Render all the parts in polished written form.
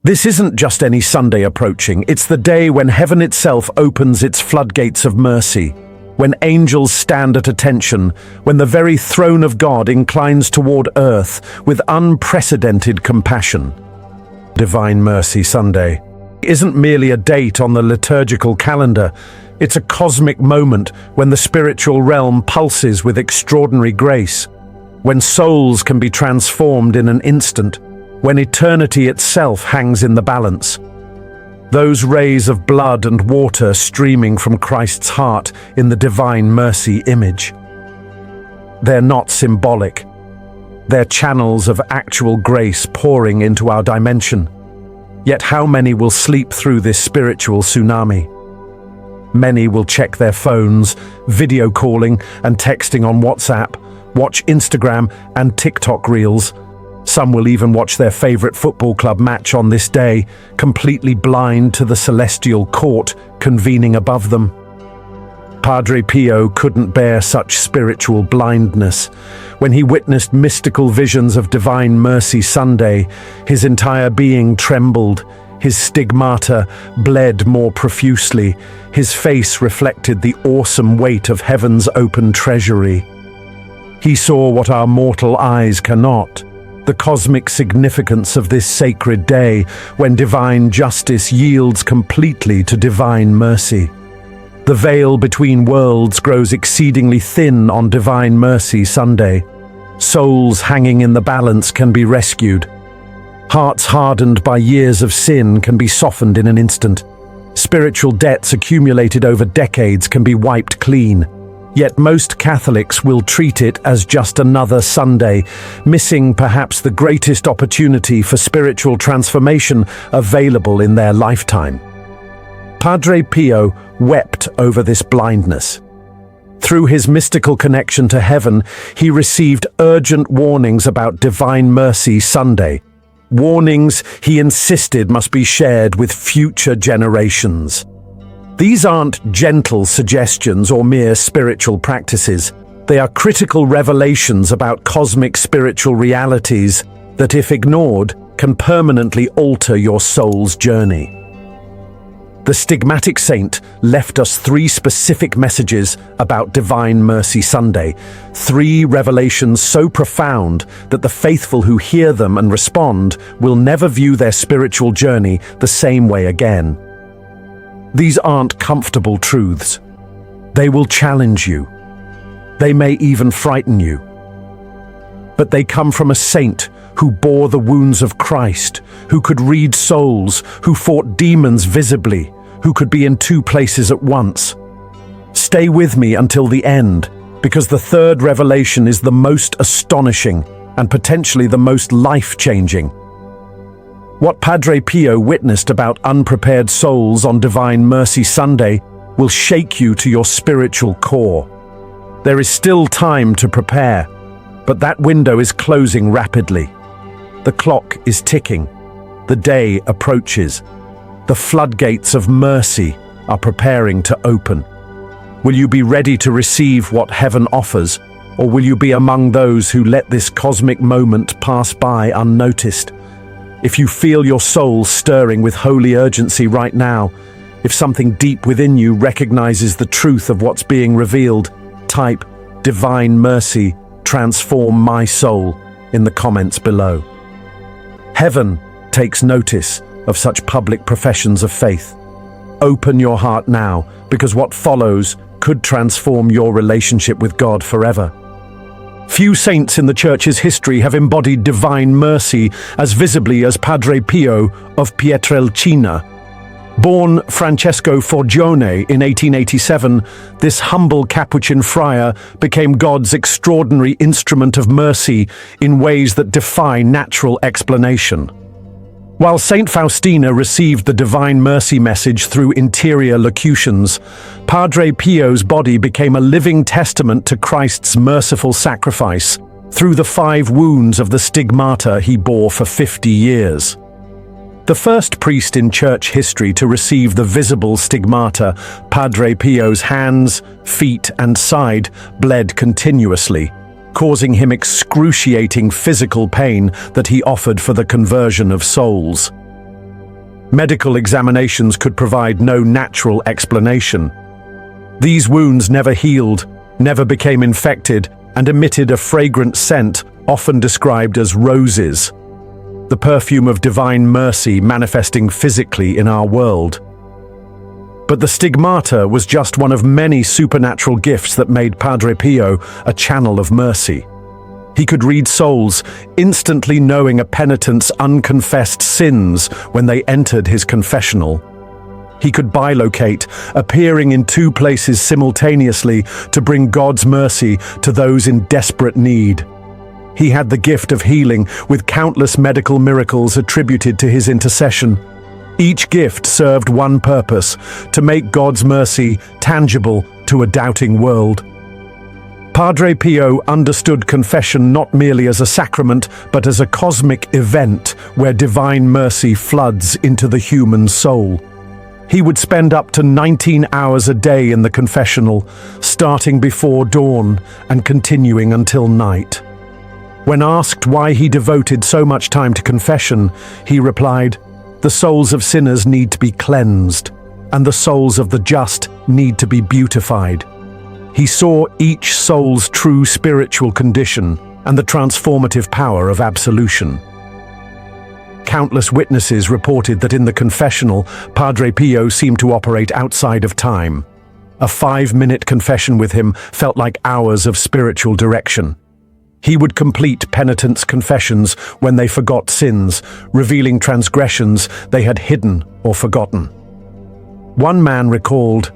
This isn't just any Sunday approaching, it's the day when heaven itself opens its floodgates of mercy, when angels stand at attention, when the very throne of God inclines toward earth with unprecedented compassion. Divine Mercy Sunday isn't merely a date on the liturgical calendar, it's a cosmic moment when the spiritual realm pulses with extraordinary grace, when souls can be transformed in an instant, when eternity itself hangs in the balance. Those rays of blood and water streaming from Christ's heart in the Divine Mercy image. They're not symbolic. They're channels of actual grace pouring into our dimension. Yet how many will sleep through this spiritual tsunami? Many will check their phones, video calling and texting on WhatsApp, watch Instagram and TikTok reels. Some will even watch their favorite football club match on this day, completely blind to the celestial court convening above them. Padre Pio couldn't bear such spiritual blindness. When he witnessed mystical visions of Divine Mercy Sunday, his entire being trembled, his stigmata bled more profusely, his face reflected the awesome weight of heaven's open treasury. He saw what our mortal eyes cannot, the cosmic significance of this sacred day when divine justice yields completely to divine mercy. The veil between worlds grows exceedingly thin on Divine Mercy Sunday. Souls hanging in the balance can be rescued. Hearts hardened by years of sin can be softened in an instant. Spiritual debts accumulated over decades can be wiped clean. Yet most Catholics will treat it as just another Sunday, missing perhaps the greatest opportunity for spiritual transformation available in their lifetime. Padre Pio wept over this blindness. Through his mystical connection to heaven, he received urgent warnings about Divine Mercy Sunday. Warnings he insisted must be shared with future generations. These aren't gentle suggestions or mere spiritual practices. They are critical revelations about cosmic spiritual realities that, if ignored, can permanently alter your soul's journey. The stigmatic saint left us 3 specific messages about Divine Mercy Sunday, 3 revelations so profound that the faithful who hear them and respond will never view their spiritual journey the same way again. These aren't comfortable truths. They will challenge you. They may even frighten you. But they come from a saint who bore the wounds of Christ, who could read souls, who fought demons visibly, who could be in 2 places at once. Stay with me until the end, because the 3rd revelation is the most astonishing and potentially the most life-changing. What Padre Pio witnessed about unprepared souls on Divine Mercy Sunday will shake you to your spiritual core. There is still time to prepare, but that window is closing rapidly. The clock is ticking. The day approaches. The floodgates of mercy are preparing to open. Will you be ready to receive what heaven offers, or will you be among those who let this cosmic moment pass by unnoticed? If you feel your soul stirring with holy urgency right now, if something deep within you recognizes the truth of what's being revealed, type Divine Mercy, transform my soul in the comments below. Heaven takes notice of such public professions of faith. Open your heart now, because what follows could transform your relationship with God forever. Few saints in the Church's history have embodied divine mercy as visibly as Padre Pio of Pietrelcina. Born Francesco Forgione in 1887, this humble Capuchin friar became God's extraordinary instrument of mercy in ways that defy natural explanation. While Saint Faustina received the Divine Mercy message through interior locutions, Padre Pio's body became a living testament to Christ's merciful sacrifice through the 5 wounds of the stigmata he bore for 50 years. The first priest in church history to receive the visible stigmata, Padre Pio's hands, feet, and side bled continuously, causing him excruciating physical pain that he offered for the conversion of souls. Medical examinations could provide no natural explanation. These wounds never healed, never became infected, and emitted a fragrant scent, often described as roses, the perfume of divine mercy manifesting physically in our world. But the stigmata was just one of many supernatural gifts that made Padre Pio a channel of mercy. He could read souls, instantly knowing a penitent's unconfessed sins when they entered his confessional. He could bilocate, appearing in two places simultaneously to bring God's mercy to those in desperate need. He had the gift of healing, with countless medical miracles attributed to his intercession. Each gift served one purpose: to make God's mercy tangible to a doubting world. Padre Pio understood confession not merely as a sacrament, but as a cosmic event where divine mercy floods into the human soul. He would spend up to 19 hours a day in the confessional, starting before dawn and continuing until night. When asked why he devoted so much time to confession, he replied, "The souls of sinners need to be cleansed, and the souls of the just need to be beautified." He saw each soul's true spiritual condition and the transformative power of absolution. Countless witnesses reported that in the confessional, Padre Pio seemed to operate outside of time. A 5-minute confession with him felt like hours of spiritual direction. He would complete penitents' confessions when they forgot sins, revealing transgressions they had hidden or forgotten. One man recalled,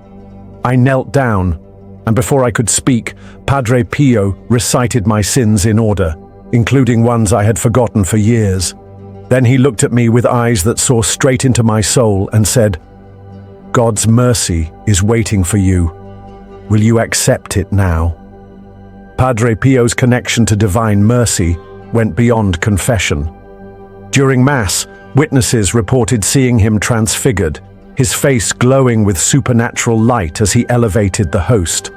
"I knelt down, and before I could speak, Padre Pio recited my sins in order, including ones I had forgotten for years. Then he looked at me with eyes that saw straight into my soul and said, 'God's mercy is waiting for you. Will you accept it now?'" Padre Pio's connection to divine mercy went beyond confession. During Mass, witnesses reported seeing him transfigured, his face glowing with supernatural light as he elevated the host.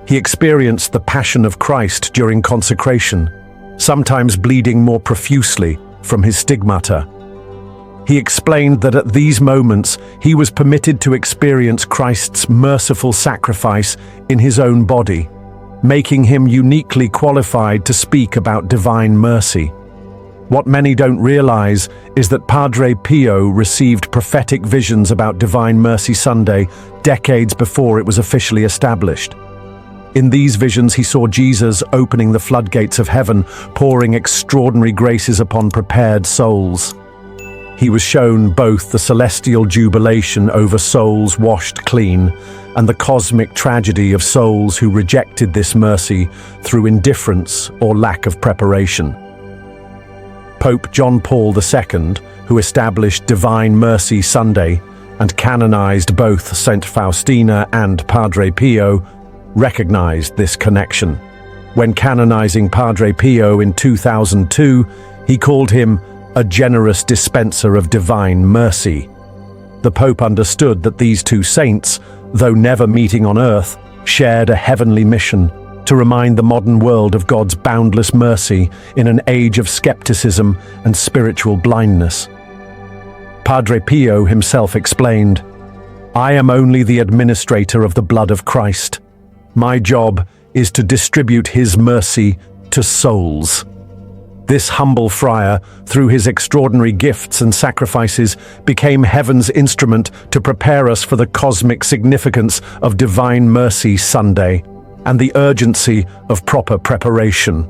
He experienced the Passion of Christ during consecration, sometimes bleeding more profusely from his stigmata. He explained that at these moments he was permitted to experience Christ's merciful sacrifice in his own body, making him uniquely qualified to speak about divine mercy. What many don't realize is that Padre Pio received prophetic visions about Divine Mercy Sunday decades before it was officially established. In these visions, he saw Jesus opening the floodgates of heaven, pouring extraordinary graces upon prepared souls. He was shown both the celestial jubilation over souls washed clean and the cosmic tragedy of souls who rejected this mercy through indifference or lack of preparation. Pope John Paul II, who established Divine Mercy Sunday and canonized both Saint Faustina and Padre Pio, recognized this connection. When canonizing Padre Pio in 2002, he called him a generous dispenser of divine mercy. The Pope understood that these two saints, though never meeting on earth, shared a heavenly mission to remind the modern world of God's boundless mercy in an age of skepticism and spiritual blindness. Padre Pio himself explained, "I am only the administrator of the blood of Christ. My job is to distribute his mercy to souls." This humble friar, through his extraordinary gifts and sacrifices, became heaven's instrument to prepare us for the cosmic significance of Divine Mercy Sunday and the urgency of proper preparation.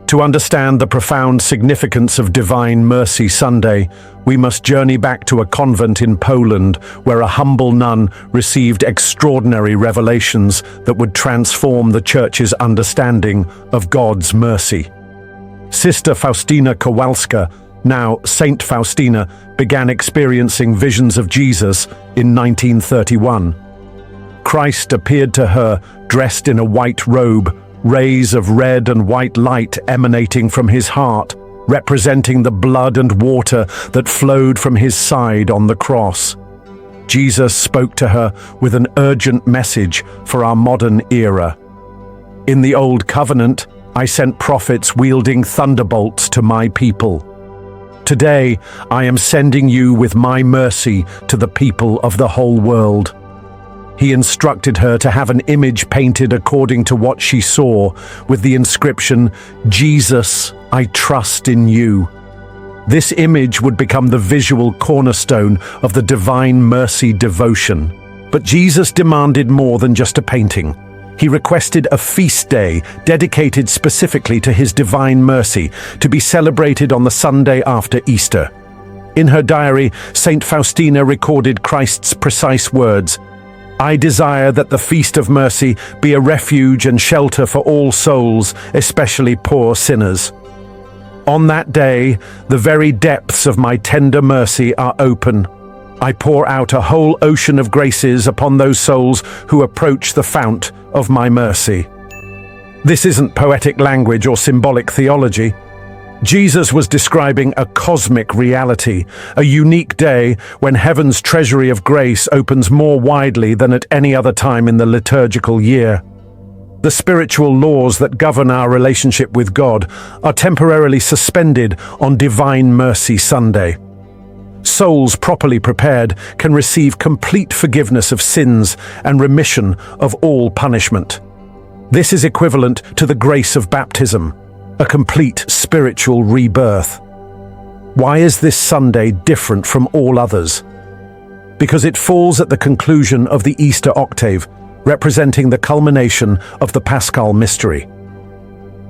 To understand the profound significance of Divine Mercy Sunday, we must journey back to a convent in Poland where a humble nun received extraordinary revelations that would transform the Church's understanding of God's mercy. Sister Faustina Kowalska, now Saint Faustina, began experiencing visions of Jesus in 1931. Christ appeared to her dressed in a white robe, rays of red and white light emanating from his heart, representing the blood and water that flowed from his side on the cross. Jesus spoke to her with an urgent message for our modern era. "In the Old Covenant, I sent prophets wielding thunderbolts to my people. Today, I am sending you with my mercy to the people of the whole world." He instructed her to have an image painted according to what she saw, with the inscription, "Jesus, I trust in you." This image would become the visual cornerstone of the Divine Mercy devotion. But Jesus demanded more than just a painting. He requested a feast day dedicated specifically to his divine mercy, to be celebrated on the Sunday after Easter. In her diary, Saint Faustina recorded Christ's precise words, "I desire that the Feast of Mercy be a refuge and shelter for all souls, especially poor sinners. On that day, the very depths of my tender mercy are open. I pour out a whole ocean of graces upon those souls who approach the fount of my mercy." This isn't poetic language or symbolic theology. Jesus was describing a cosmic reality, a unique day when heaven's treasury of grace opens more widely than at any other time in the liturgical year. The spiritual laws that govern our relationship with God are temporarily suspended on Divine Mercy Sunday. Souls properly prepared can receive complete forgiveness of sins and remission of all punishment. This is equivalent to the grace of baptism, a complete spiritual rebirth. Why is this Sunday different from all others? Because it falls at the conclusion of the Easter octave, representing the culmination of the Paschal mystery.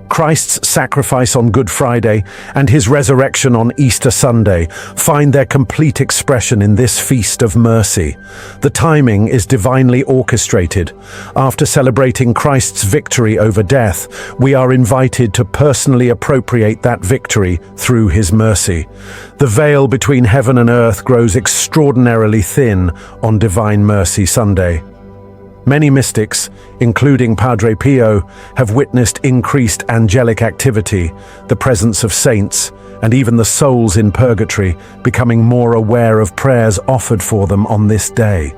Christ's sacrifice on Good Friday and his resurrection on Easter Sunday find their complete expression in this feast of mercy. The timing is divinely orchestrated. After celebrating Christ's victory over death, we are invited to personally appropriate that victory through his mercy. The veil between heaven and earth grows extraordinarily thin on Divine Mercy Sunday. Many mystics, including Padre Pio, have witnessed increased angelic activity, the presence of saints, and even the souls in purgatory becoming more aware of prayers offered for them on this day.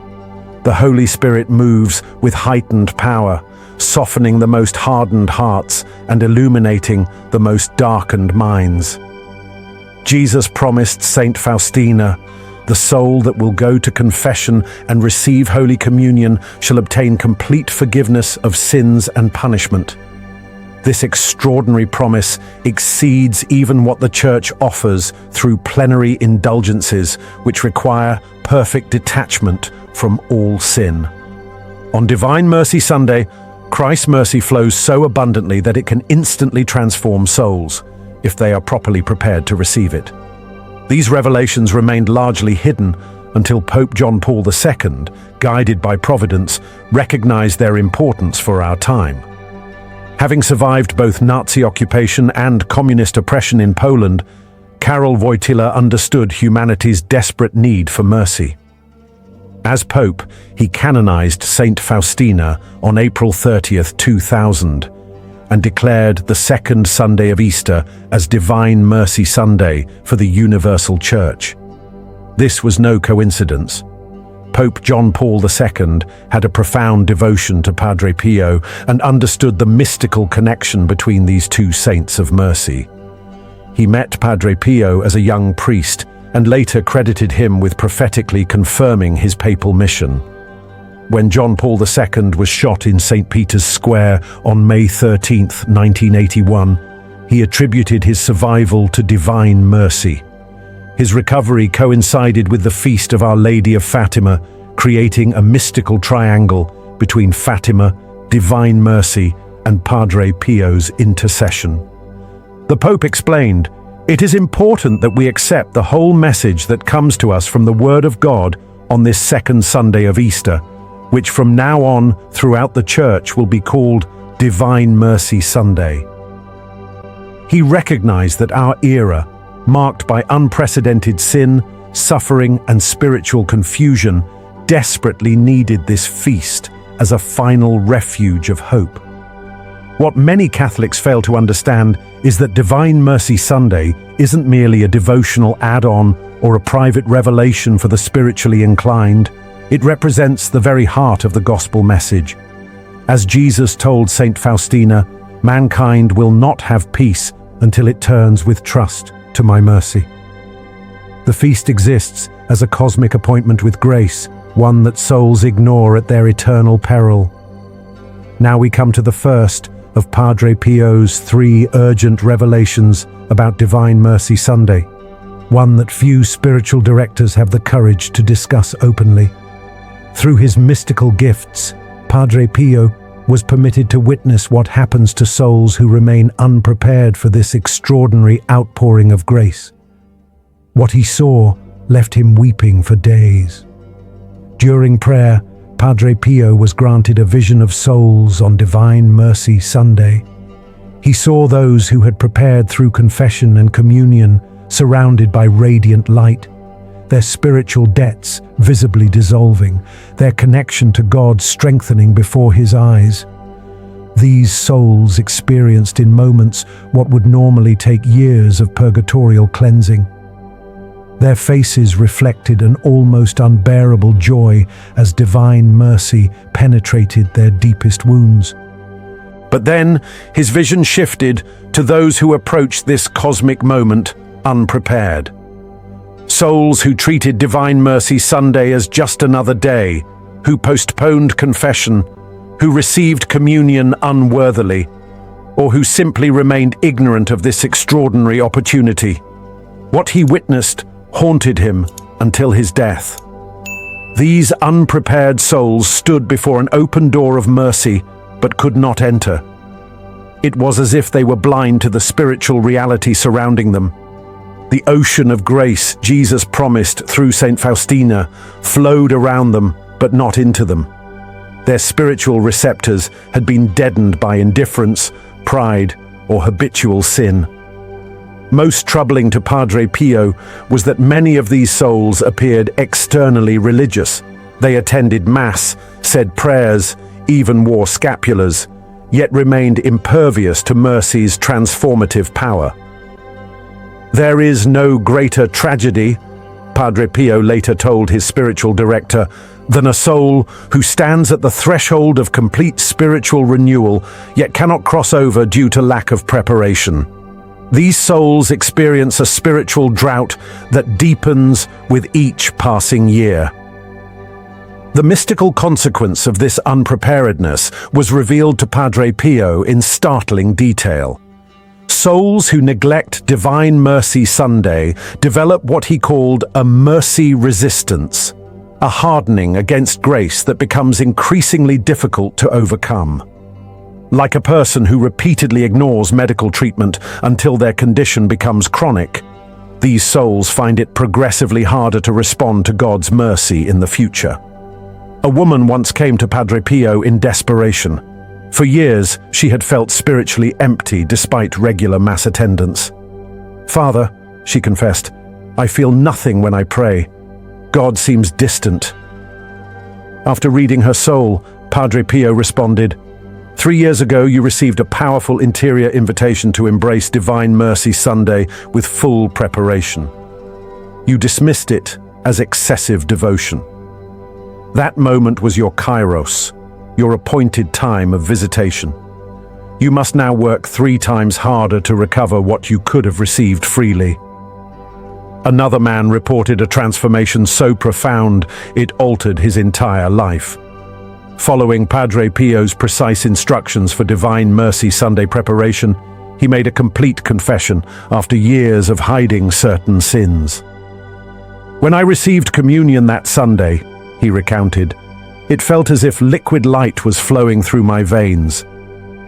The Holy Spirit moves with heightened power, softening the most hardened hearts and illuminating the most darkened minds. Jesus promised Saint Faustina, "The soul that will go to confession and receive Holy Communion shall obtain complete forgiveness of sins and punishment." This extraordinary promise exceeds even what the Church offers through plenary indulgences, which require perfect detachment from all sin. On Divine Mercy Sunday, Christ's mercy flows so abundantly that it can instantly transform souls, if they are properly prepared to receive it. These revelations remained largely hidden until Pope John Paul II, guided by Providence, recognized their importance for our time. Having survived both Nazi occupation and communist oppression in Poland, Karol Wojtyla understood humanity's desperate need for mercy. As Pope, he canonized Saint Faustina on April 30th, 2000, and declared the second Sunday of Easter as Divine Mercy Sunday for the Universal Church. This was no coincidence. Pope John Paul II had a profound devotion to Padre Pio and understood the mystical connection between these two saints of mercy. He met Padre Pio as a young priest and later credited him with prophetically confirming his papal mission. When John Paul II was shot in St. Peter's Square on May 13, 1981, he attributed his survival to divine mercy. His recovery coincided with the feast of Our Lady of Fatima, creating a mystical triangle between Fatima, divine mercy, and Padre Pio's intercession. The Pope explained, "It is important that we accept the whole message that comes to us from the Word of God on this second Sunday of Easter, which from now on throughout the Church will be called Divine Mercy Sunday." He recognized that our era, marked by unprecedented sin, suffering, and spiritual confusion, desperately needed this feast as a final refuge of hope. What many Catholics fail to understand is that Divine Mercy Sunday isn't merely a devotional add-on or a private revelation for the spiritually inclined. It represents the very heart of the gospel message. As Jesus told Saint Faustina, "Mankind will not have peace until it turns with trust to my mercy." The feast exists as a cosmic appointment with grace, one that souls ignore at their eternal peril. Now we come to the first of Padre Pio's 3 urgent revelations about Divine Mercy Sunday, one that few spiritual directors have the courage to discuss openly. Through his mystical gifts, Padre Pio was permitted to witness what happens to souls who remain unprepared for this extraordinary outpouring of grace. What he saw left him weeping for days. During prayer, Padre Pio was granted a vision of souls on Divine Mercy Sunday. He saw those who had prepared through confession and communion surrounded by radiant light, their spiritual debts visibly dissolving, their connection to God strengthening before his eyes. These souls experienced in moments what would normally take years of purgatorial cleansing. Their faces reflected an almost unbearable joy as divine mercy penetrated their deepest wounds. But then his vision shifted to those who approached this cosmic moment unprepared. Souls who treated Divine Mercy Sunday as just another day, who postponed confession, who received communion unworthily, or who simply remained ignorant of this extraordinary opportunity. What he witnessed haunted him until his death. These unprepared souls stood before an open door of mercy but could not enter. It was as if they were blind to the spiritual reality surrounding them. The ocean of grace Jesus promised through St. Faustina flowed around them but not into them. Their spiritual receptors had been deadened by indifference, pride, or habitual sin. Most troubling to Padre Pio was that many of these souls appeared externally religious. They attended Mass, said prayers, even wore scapulars, yet remained impervious to mercy's transformative power. There is no greater tragedy, Padre Pio later told his spiritual director, than a soul who stands at the threshold of complete spiritual renewal, yet cannot cross over due to lack of preparation. These souls experience a spiritual drought that deepens with each passing year. The mystical consequence of this unpreparedness was revealed to Padre Pio in startling detail. Souls who neglect Divine Mercy Sunday develop what he called a mercy resistance, a hardening against grace that becomes increasingly difficult to overcome. Like a person who repeatedly ignores medical treatment until their condition becomes chronic, these souls find it progressively harder to respond to God's mercy in the future. A woman once came to Padre Pio in desperation. For years, she had felt spiritually empty despite regular Mass attendance. "Father," she confessed, "I feel nothing when I pray. God seems distant." After reading her soul, Padre Pio responded, "3 years ago, you received a powerful interior invitation to embrace Divine Mercy Sunday with full preparation. You dismissed it as excessive devotion. That moment was your kairos, your appointed time of visitation. You must now work 3 times harder to recover what you could have received freely." Another man reported a transformation so profound it altered his entire life. Following Padre Pio's precise instructions for Divine Mercy Sunday preparation, he made a complete confession after years of hiding certain sins. "When I received communion that Sunday," he recounted, "it felt as if liquid light was flowing through my veins.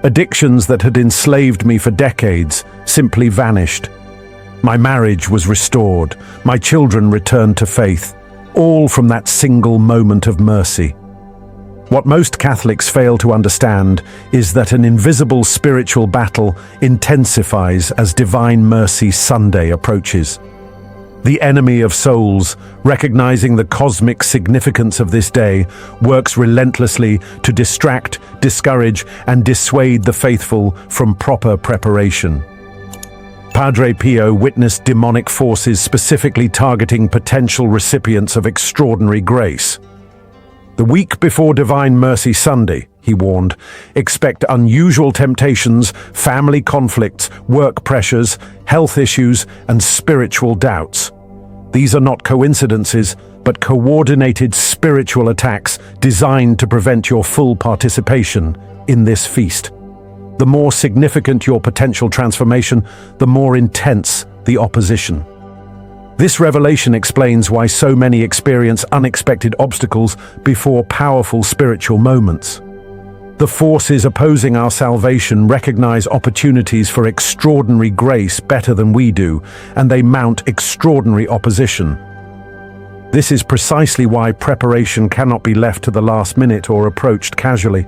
Addictions that had enslaved me for decades simply vanished. My marriage was restored, my children returned to faith, all from that single moment of mercy." What most Catholics fail to understand is that an invisible spiritual battle intensifies as Divine Mercy Sunday approaches. The enemy of souls, recognizing the cosmic significance of this day, works relentlessly to distract, discourage, and dissuade the faithful from proper preparation. Padre Pio witnessed demonic forces specifically targeting potential recipients of extraordinary grace. "The week before Divine Mercy Sunday," he warned, "expect unusual temptations, family conflicts, work pressures, health issues, and spiritual doubts. These are not coincidences, but coordinated spiritual attacks designed to prevent your full participation in this feast. The more significant your potential transformation, the more intense the opposition. This revelation explains why so many experience unexpected obstacles before powerful spiritual moments. The forces opposing our salvation recognize opportunities for extraordinary grace better than we do, and they mount extraordinary opposition. This is precisely why preparation cannot be left to the last minute or approached casually.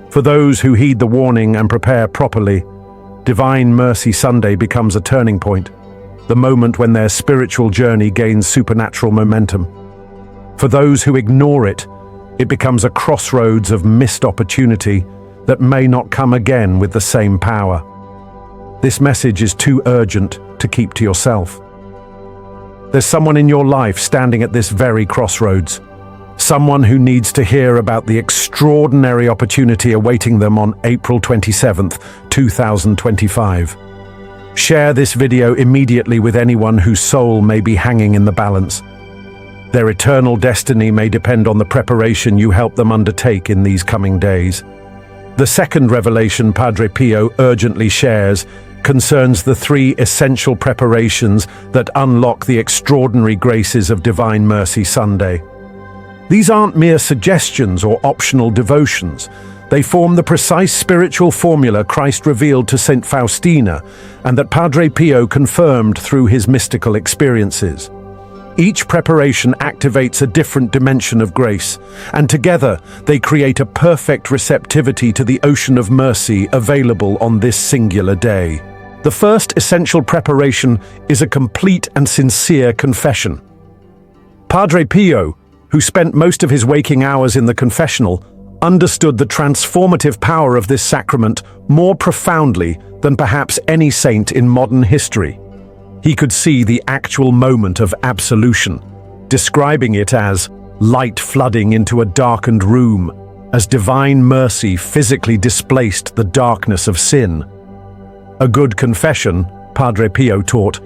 For those who heed the warning and prepare properly, Divine Mercy Sunday becomes a turning point, the moment when their spiritual journey gains supernatural momentum. For those who ignore it, it becomes a crossroads of missed opportunity that may not come again with the same power. This message is too urgent to keep to yourself. There's someone in your life standing at this very crossroads. Someone who needs to hear about the extraordinary opportunity awaiting them on April 27th, 2025. Share this video immediately with anyone whose soul may be hanging in the balance. Their eternal destiny may depend on the preparation you help them undertake in these coming days. The second revelation Padre Pio urgently shares concerns the 3 essential preparations that unlock the extraordinary graces of Divine Mercy Sunday. These aren't mere suggestions or optional devotions. They form the precise spiritual formula Christ revealed to Saint Faustina and that Padre Pio confirmed through his mystical experiences. Each preparation activates a different dimension of grace, and together they create a perfect receptivity to the ocean of mercy available on this singular day. The first essential preparation is a complete and sincere confession. Padre Pio, who spent most of his waking hours in the confessional, understood the transformative power of this sacrament more profoundly than perhaps any saint in modern history. He could see the actual moment of absolution, describing it as light flooding into a darkened room, as divine mercy physically displaced the darkness of sin. A good confession, Padre Pio taught,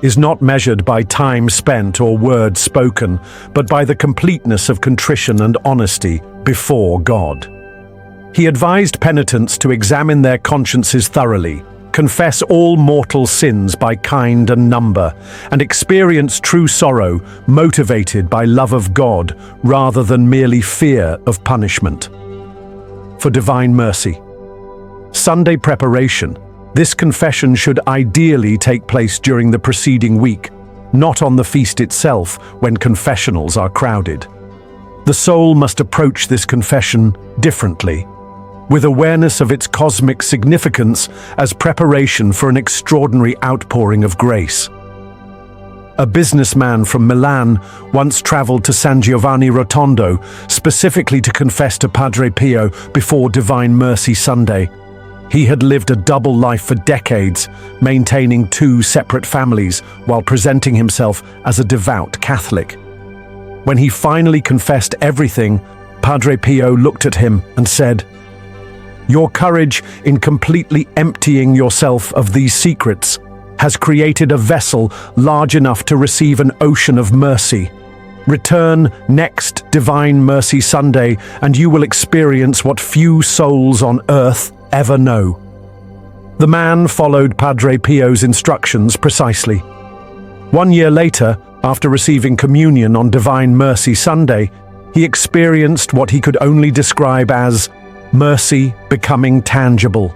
is not measured by time spent or words spoken, but by the completeness of contrition and honesty before God. He advised penitents to examine their consciences thoroughly, confess all mortal sins by kind and number, and experience true sorrow motivated by love of God rather than merely fear of punishment. For Divine Mercy Sunday preparation, this confession should ideally take place during the preceding week, not on the feast itself when confessionals are crowded. The soul must approach this confession differently, with awareness of its cosmic significance as preparation for an extraordinary outpouring of grace. A businessman from Milan once traveled to San Giovanni Rotondo specifically to confess to Padre Pio before Divine Mercy Sunday. He had lived a double life for decades, maintaining 2 separate families while presenting himself as a devout Catholic. When he finally confessed everything, Padre Pio looked at him and said, "Your courage in completely emptying yourself of these secrets has created a vessel large enough to receive an ocean of mercy. Return next Divine Mercy Sunday and you will experience what few souls on earth ever know." The man followed Padre Pio's instructions precisely. 1 year later, after receiving communion on Divine Mercy Sunday, he experienced what he could only describe as mercy becoming tangible.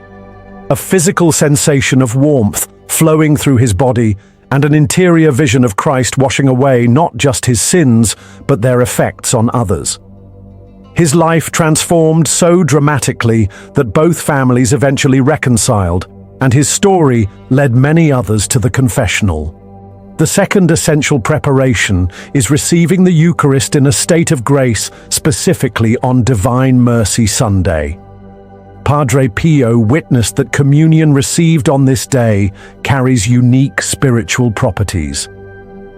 A physical sensation of warmth flowing through his body and an interior vision of Christ washing away not just his sins, but their effects on others. His life transformed so dramatically that both families eventually reconciled, and his story led many others to the confessional. The second essential preparation is receiving the Eucharist in a state of grace, specifically on Divine Mercy Sunday. Padre Pio witnessed that communion received on this day carries unique spiritual properties.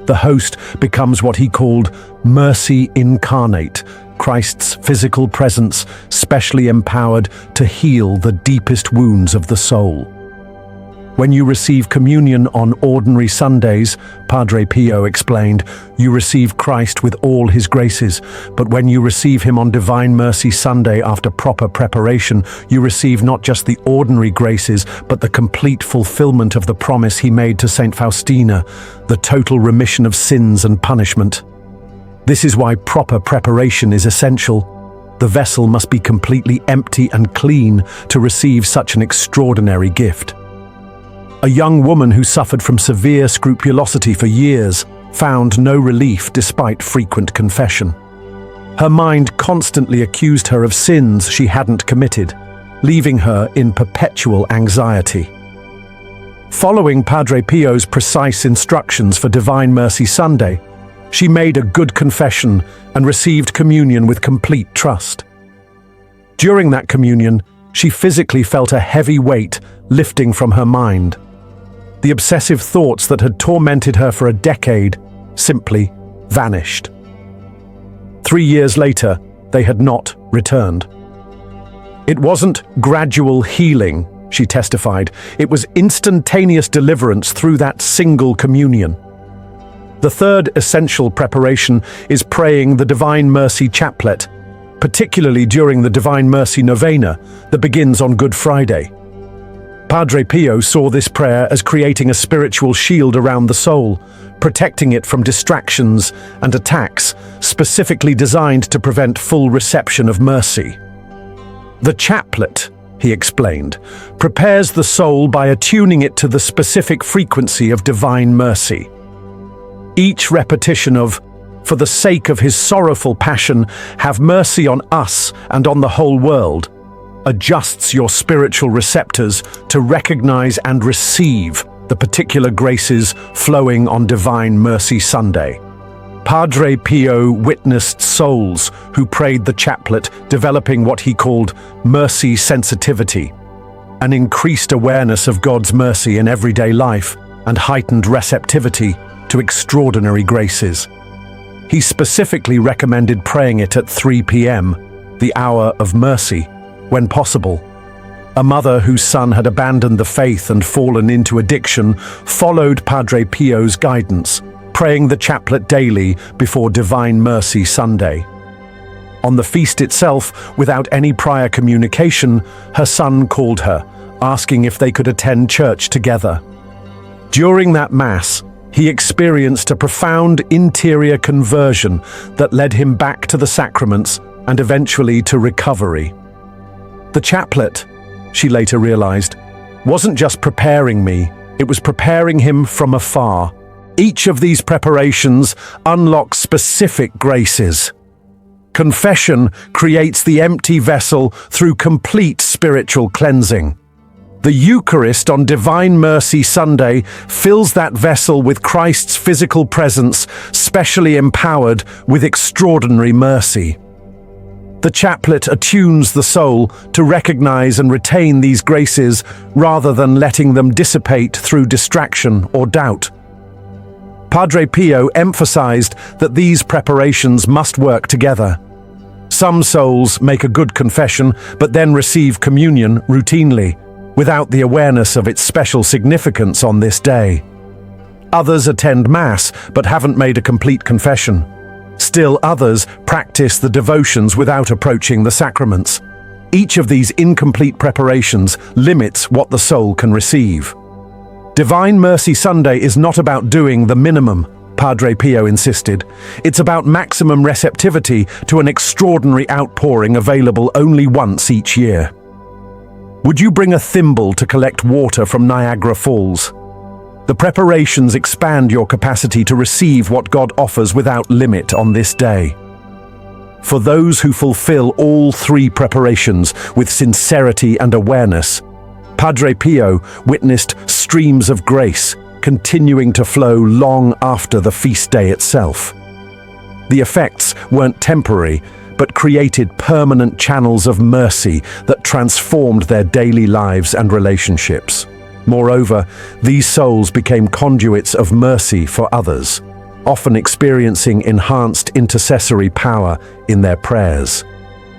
The host becomes what he called mercy incarnate, Christ's physical presence specially empowered to heal the deepest wounds of the soul. When you receive communion on ordinary Sundays, Padre Pio explained, you receive Christ with all his graces, but when you receive him on Divine Mercy Sunday after proper preparation, you receive not just the ordinary graces, but the complete fulfillment of the promise he made to Saint Faustina, the total remission of sins and punishment. This is why proper preparation is essential. The vessel must be completely empty and clean to receive such an extraordinary gift. A young woman who suffered from severe scrupulosity for years found no relief despite frequent confession. Her mind constantly accused her of sins she hadn't committed, leaving her in perpetual anxiety. Following Padre Pio's precise instructions for Divine Mercy Sunday, she made a good confession and received communion with complete trust. During that communion, she physically felt a heavy weight lifting from her mind. The obsessive thoughts that had tormented her for a decade simply vanished. 3 years later, they had not returned. It wasn't gradual healing, she testified. It was instantaneous deliverance through that single communion. The third essential preparation is praying the Divine Mercy Chaplet, particularly during the Divine Mercy Novena that begins on Good Friday. Padre Pio saw this prayer as creating a spiritual shield around the soul, protecting it from distractions and attacks specifically designed to prevent full reception of mercy. The chaplet, he explained, prepares the soul by attuning it to the specific frequency of divine mercy. Each repetition of, "For the sake of his sorrowful passion, have mercy on us and on the whole world," adjusts your spiritual receptors to recognize and receive the particular graces flowing on Divine Mercy Sunday. Padre Pio witnessed souls who prayed the chaplet developing what he called mercy sensitivity, an increased awareness of God's mercy in everyday life and heightened receptivity to extraordinary graces. He specifically recommended praying it at 3 p.m., the hour of mercy, when possible. A mother whose son had abandoned the faith and fallen into addiction followed Padre Pio's guidance, praying the chaplet daily before Divine Mercy Sunday. On the feast itself, without any prior communication, her son called her, asking if they could attend church together. During that Mass, he experienced a profound interior conversion that led him back to the sacraments and eventually to recovery. The chaplet, she later realized, wasn't just preparing me, it was preparing him from afar. Each of these preparations unlocks specific graces. Confession creates the empty vessel through complete spiritual cleansing. The Eucharist on Divine Mercy Sunday fills that vessel with Christ's physical presence, specially empowered with extraordinary mercy. The chaplet attunes the soul to recognize and retain these graces rather than letting them dissipate through distraction or doubt. Padre Pio emphasized that these preparations must work together. Some souls make a good confession but then receive communion routinely, without the awareness of its special significance on this day. Others attend Mass but haven't made a complete confession. Still others practice the devotions without approaching the sacraments. Each of these incomplete preparations limits what the soul can receive. Divine Mercy Sunday is not about doing the minimum, Padre Pio insisted. It's about maximum receptivity to an extraordinary outpouring available only once each year. Would you bring a thimble to collect water from Niagara Falls? The preparations expand your capacity to receive what God offers without limit on this day. For those who fulfill all three preparations with sincerity and awareness, Padre Pio witnessed streams of grace continuing to flow long after the feast day itself. The effects weren't temporary, but created permanent channels of mercy that transformed their daily lives and relationships. Moreover, these souls became conduits of mercy for others, often experiencing enhanced intercessory power in their prayers.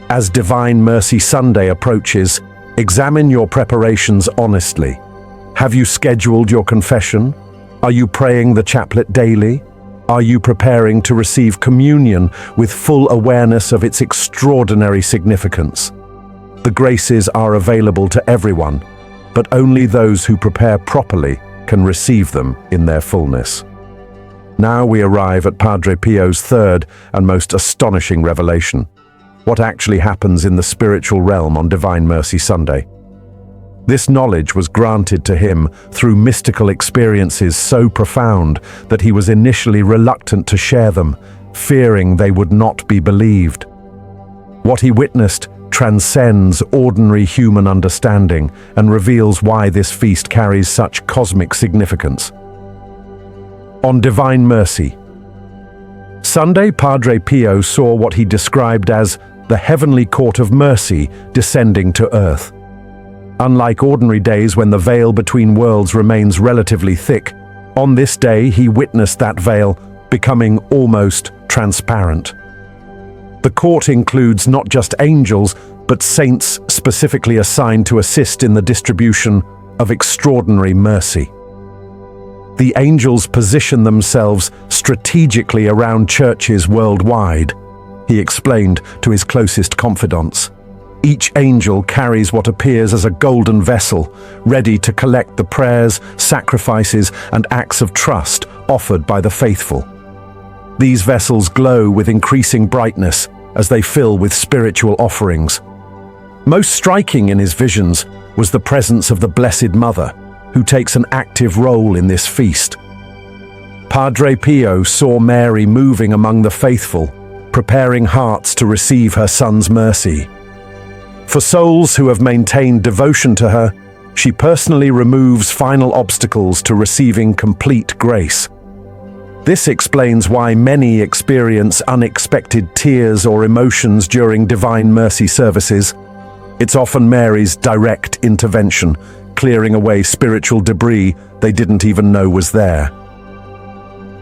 As Divine Mercy Sunday approaches, examine your preparations honestly. Have you scheduled your confession? Are you praying the chaplet daily? Are you preparing to receive communion with full awareness of its extraordinary significance? The graces are available to everyone, but only those who prepare properly can receive them in their fullness. Now we arrive at Padre Pio's third and most astonishing revelation: what actually happens in the spiritual realm on Divine Mercy Sunday. This knowledge was granted to him through mystical experiences so profound that he was initially reluctant to share them, fearing they would not be believed. What he witnessed transcends ordinary human understanding and reveals why this feast carries such cosmic significance. On Divine Mercy Sunday, Padre Pio saw what he described as the heavenly court of mercy descending to earth. Unlike ordinary days when the veil between worlds remains relatively thick, on this day he witnessed that veil becoming almost transparent. The court includes not just angels, but saints specifically assigned to assist in the distribution of extraordinary mercy. The angels position themselves strategically around churches worldwide, he explained to his closest confidants. Each angel carries what appears as a golden vessel, ready to collect the prayers, sacrifices, and acts of trust offered by the faithful. These vessels glow with increasing brightness as they fill with spiritual offerings. Most striking in his visions was the presence of the Blessed Mother, who takes an active role in this feast. Padre Pio saw Mary moving among the faithful, preparing hearts to receive her Son's mercy. For souls who have maintained devotion to her, she personally removes final obstacles to receiving complete grace. This explains why many experience unexpected tears or emotions during Divine Mercy services. It's often Mary's direct intervention, clearing away spiritual debris they didn't even know was there.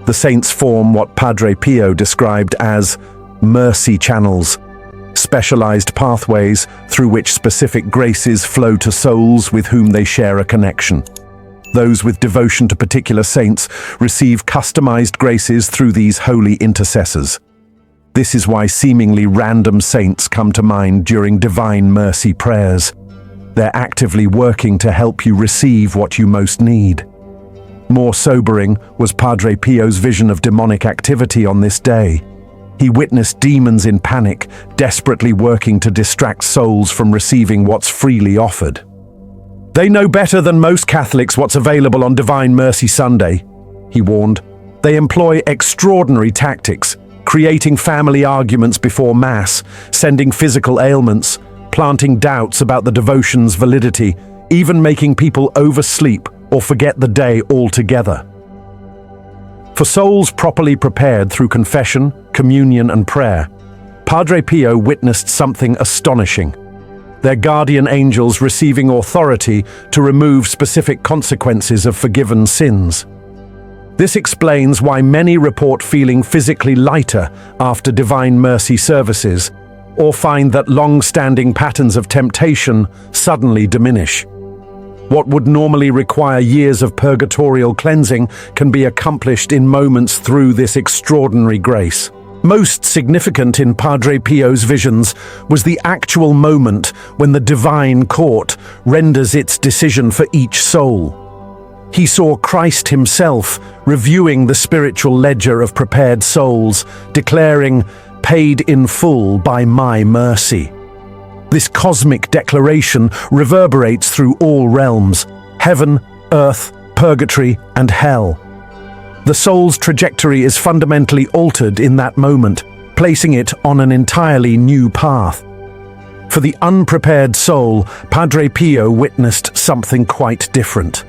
The saints form what Padre Pio described as mercy channels, specialized pathways through which specific graces flow to souls with whom they share a connection. Those with devotion to particular saints receive customized graces through these holy intercessors. This is why seemingly random saints come to mind during Divine Mercy prayers. They're actively working to help you receive what you most need. More sobering was Padre Pio's vision of demonic activity on this day. He witnessed demons in panic, desperately working to distract souls from receiving what's freely offered. They know better than most Catholics what's available on Divine Mercy Sunday, he warned. They employ extraordinary tactics, creating family arguments before Mass, sending physical ailments, planting doubts about the devotion's validity, even making people oversleep or forget the day altogether. For souls properly prepared through confession, communion, and prayer, Padre Pio witnessed something astonishing: their guardian angels receiving authority to remove specific consequences of forgiven sins. This explains why many report feeling physically lighter after Divine Mercy services, or find that long-standing patterns of temptation suddenly diminish. What would normally require years of purgatorial cleansing can be accomplished in moments through this extraordinary grace. Most significant in Padre Pio's visions was the actual moment when the divine court renders its decision for each soul. He saw Christ himself reviewing the spiritual ledger of prepared souls, declaring, "Paid in full by my mercy." This cosmic declaration reverberates through all realms: heaven, earth, purgatory, and hell. The soul's trajectory is fundamentally altered in that moment, placing it on an entirely new path. For the unprepared soul, Padre Pio witnessed something quite different.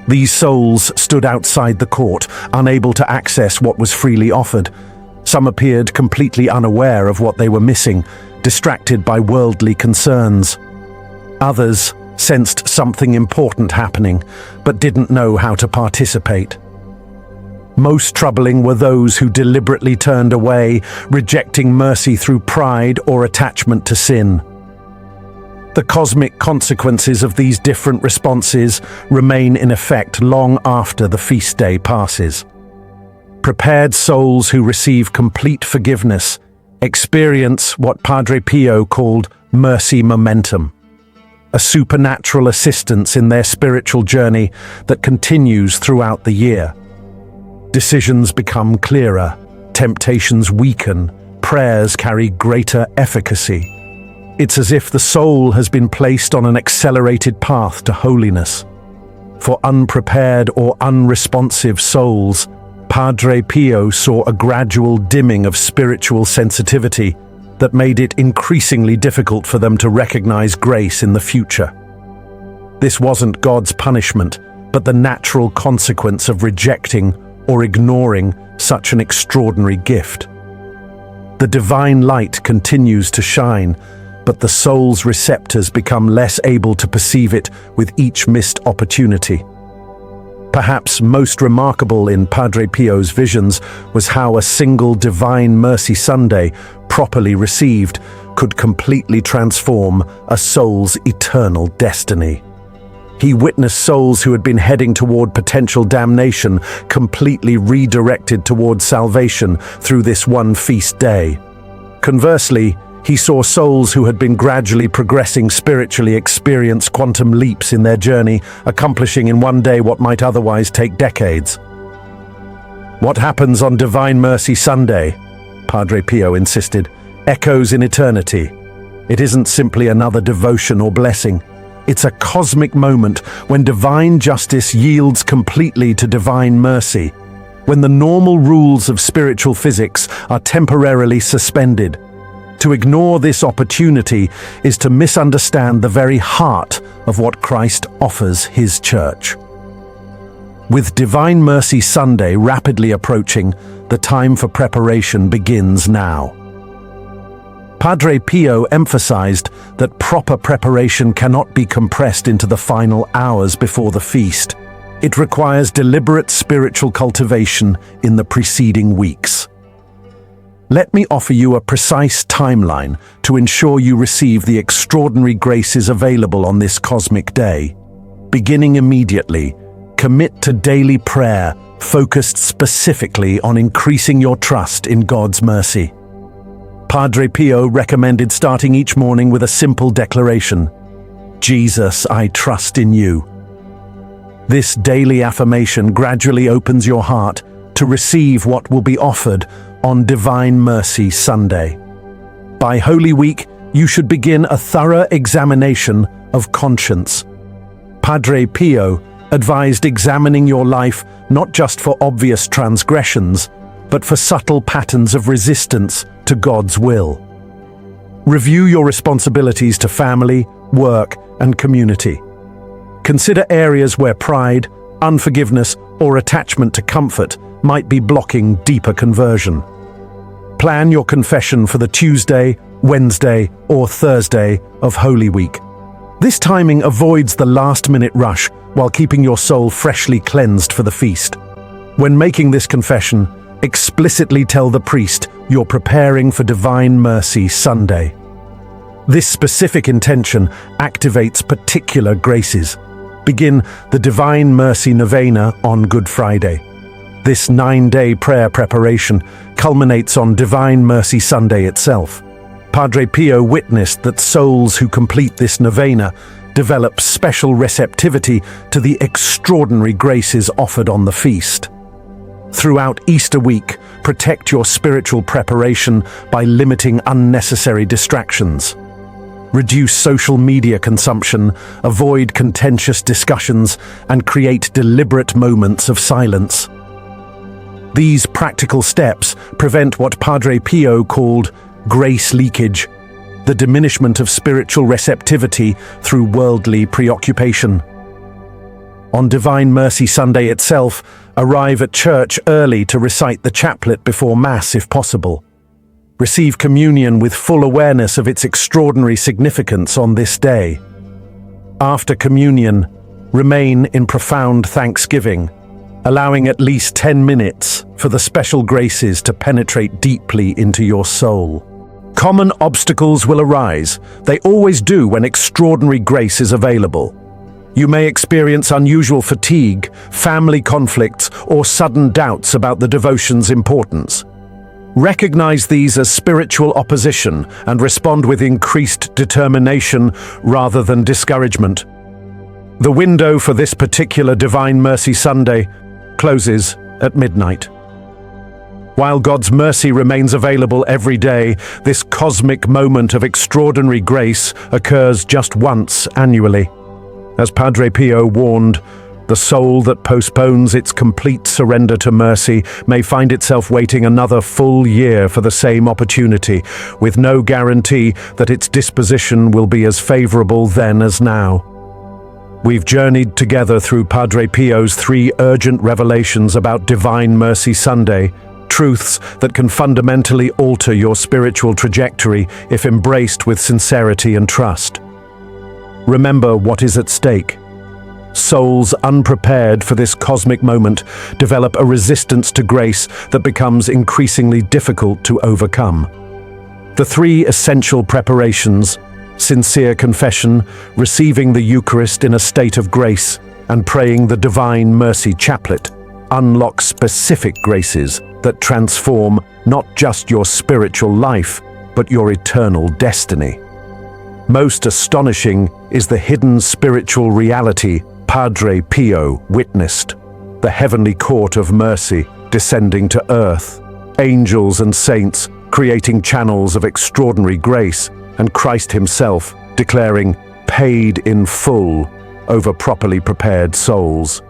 These souls stood outside the court, unable to access what was freely offered. Some appeared completely unaware of what they were missing, distracted by worldly concerns. Others sensed something important happening, but didn't know how to participate. Most troubling were those who deliberately turned away, rejecting mercy through pride or attachment to sin. The cosmic consequences of these different responses remain in effect long after the feast day passes. Prepared souls who receive complete forgiveness experience what Padre Pio called mercy momentum, a supernatural assistance in their spiritual journey that continues throughout the year. Decisions become clearer, temptations weaken, prayers carry greater efficacy. It's as if the soul has been placed on an accelerated path to holiness. For unprepared or unresponsive souls, Padre Pio saw a gradual dimming of spiritual sensitivity that made it increasingly difficult for them to recognize grace in the future. This wasn't God's punishment, but the natural consequence of rejecting or ignoring such an extraordinary gift. The divine light continues to shine, but the soul's receptors become less able to perceive it with each missed opportunity. Perhaps most remarkable in Padre Pio's visions was how a single Divine Mercy Sunday, properly received, could completely transform a soul's eternal destiny. He witnessed souls who had been heading toward potential damnation completely redirected toward salvation through this one feast day. Conversely, he saw souls who had been gradually progressing spiritually experience quantum leaps in their journey, accomplishing in one day what might otherwise take decades. What happens on Divine Mercy Sunday, Padre Pio insisted, echoes in eternity. It isn't simply another devotion or blessing. It's a cosmic moment when divine justice yields completely to divine mercy, when the normal rules of spiritual physics are temporarily suspended. To ignore this opportunity is to misunderstand the very heart of what Christ offers his church. With Divine Mercy Sunday rapidly approaching, the time for preparation begins now. Padre Pio emphasized that proper preparation cannot be compressed into the final hours before the feast. It requires deliberate spiritual cultivation in the preceding weeks. Let me offer you a precise timeline to ensure you receive the extraordinary graces available on this cosmic day. Beginning immediately, commit to daily prayer focused specifically on increasing your trust in God's mercy. Padre Pio recommended starting each morning with a simple declaration: Jesus, I trust in you. This daily affirmation gradually opens your heart to receive what will be offered on Divine Mercy Sunday. By Holy Week, you should begin a thorough examination of conscience. Padre Pio advised examining your life not just for obvious transgressions, but for subtle patterns of resistance to God's will. Review your responsibilities to family, work, and community. Consider areas where pride, unforgiveness, or attachment to comfort might be blocking deeper conversion. Plan your confession for the Tuesday, Wednesday, or Thursday of Holy Week. This timing avoids the last-minute rush while keeping your soul freshly cleansed for the feast. When making this confession, explicitly tell the priest you're preparing for Divine Mercy Sunday. This specific intention activates particular graces. Begin the Divine Mercy Novena on Good Friday. This 9-day prayer preparation culminates on Divine Mercy Sunday itself. Padre Pio witnessed that souls who complete this novena develop special receptivity to the extraordinary graces offered on the feast. Throughout Easter week, protect your spiritual preparation by limiting unnecessary distractions. Reduce social media consumption, avoid contentious discussions, and create deliberate moments of silence. These practical steps prevent what Padre Pio called grace leakage, the diminishment of spiritual receptivity through worldly preoccupation. On Divine Mercy Sunday itself, arrive at church early to recite the chaplet before Mass if possible. Receive communion with full awareness of its extraordinary significance on this day. After communion, remain in profound thanksgiving, allowing at least 10 minutes for the special graces to penetrate deeply into your soul. Common obstacles will arise. They always do when extraordinary grace is available. You may experience unusual fatigue, family conflicts, or sudden doubts about the devotion's importance. Recognize these as spiritual opposition and respond with increased determination rather than discouragement. The window for this particular Divine Mercy Sunday closes at midnight. While God's mercy remains available every day, this cosmic moment of extraordinary grace occurs just once annually. As Padre Pio warned, the soul that postpones its complete surrender to mercy may find itself waiting another full year for the same opportunity, with no guarantee that its disposition will be as favorable then as now. We've journeyed together through Padre Pio's 3 urgent revelations about Divine Mercy Sunday, truths that can fundamentally alter your spiritual trajectory if embraced with sincerity and trust. Remember what is at stake. Souls unprepared for this cosmic moment develop a resistance to grace that becomes increasingly difficult to overcome. The 3 essential preparations: sincere confession, receiving the Eucharist in a state of grace, and praying the Divine Mercy Chaplet, unlock specific graces that transform not just your spiritual life, but your eternal destiny. Most astonishing is the hidden spiritual reality Padre Pio witnessed: the heavenly court of mercy descending to earth, angels and saints creating channels of extraordinary grace, and Christ himself declaring "paid in full" over properly prepared souls.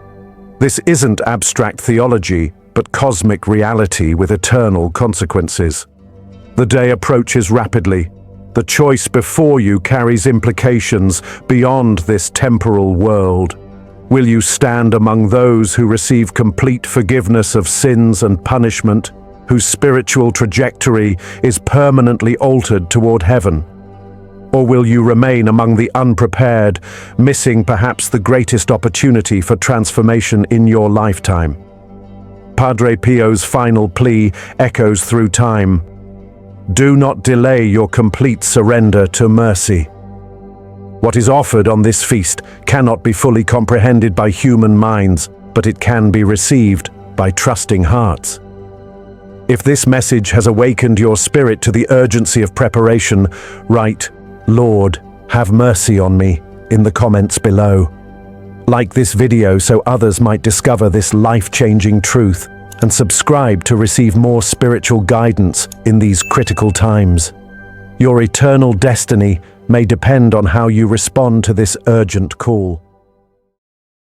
This isn't abstract theology, but cosmic reality with eternal consequences. The day approaches rapidly. The choice before you carries implications beyond this temporal world. Will you stand among those who receive complete forgiveness of sins and punishment, whose spiritual trajectory is permanently altered toward heaven? Or will you remain among the unprepared, missing perhaps the greatest opportunity for transformation in your lifetime? Padre Pio's final plea echoes through time: do not delay your complete surrender to mercy. What is offered on this feast cannot be fully comprehended by human minds, but it can be received by trusting hearts. If this message has awakened your spirit to the urgency of preparation, write, "Lord, have mercy on me," in the comments below. Like this video so others might discover this life-changing truth, and subscribe to receive more spiritual guidance in these critical times. Your eternal destiny may depend on how you respond to this urgent call.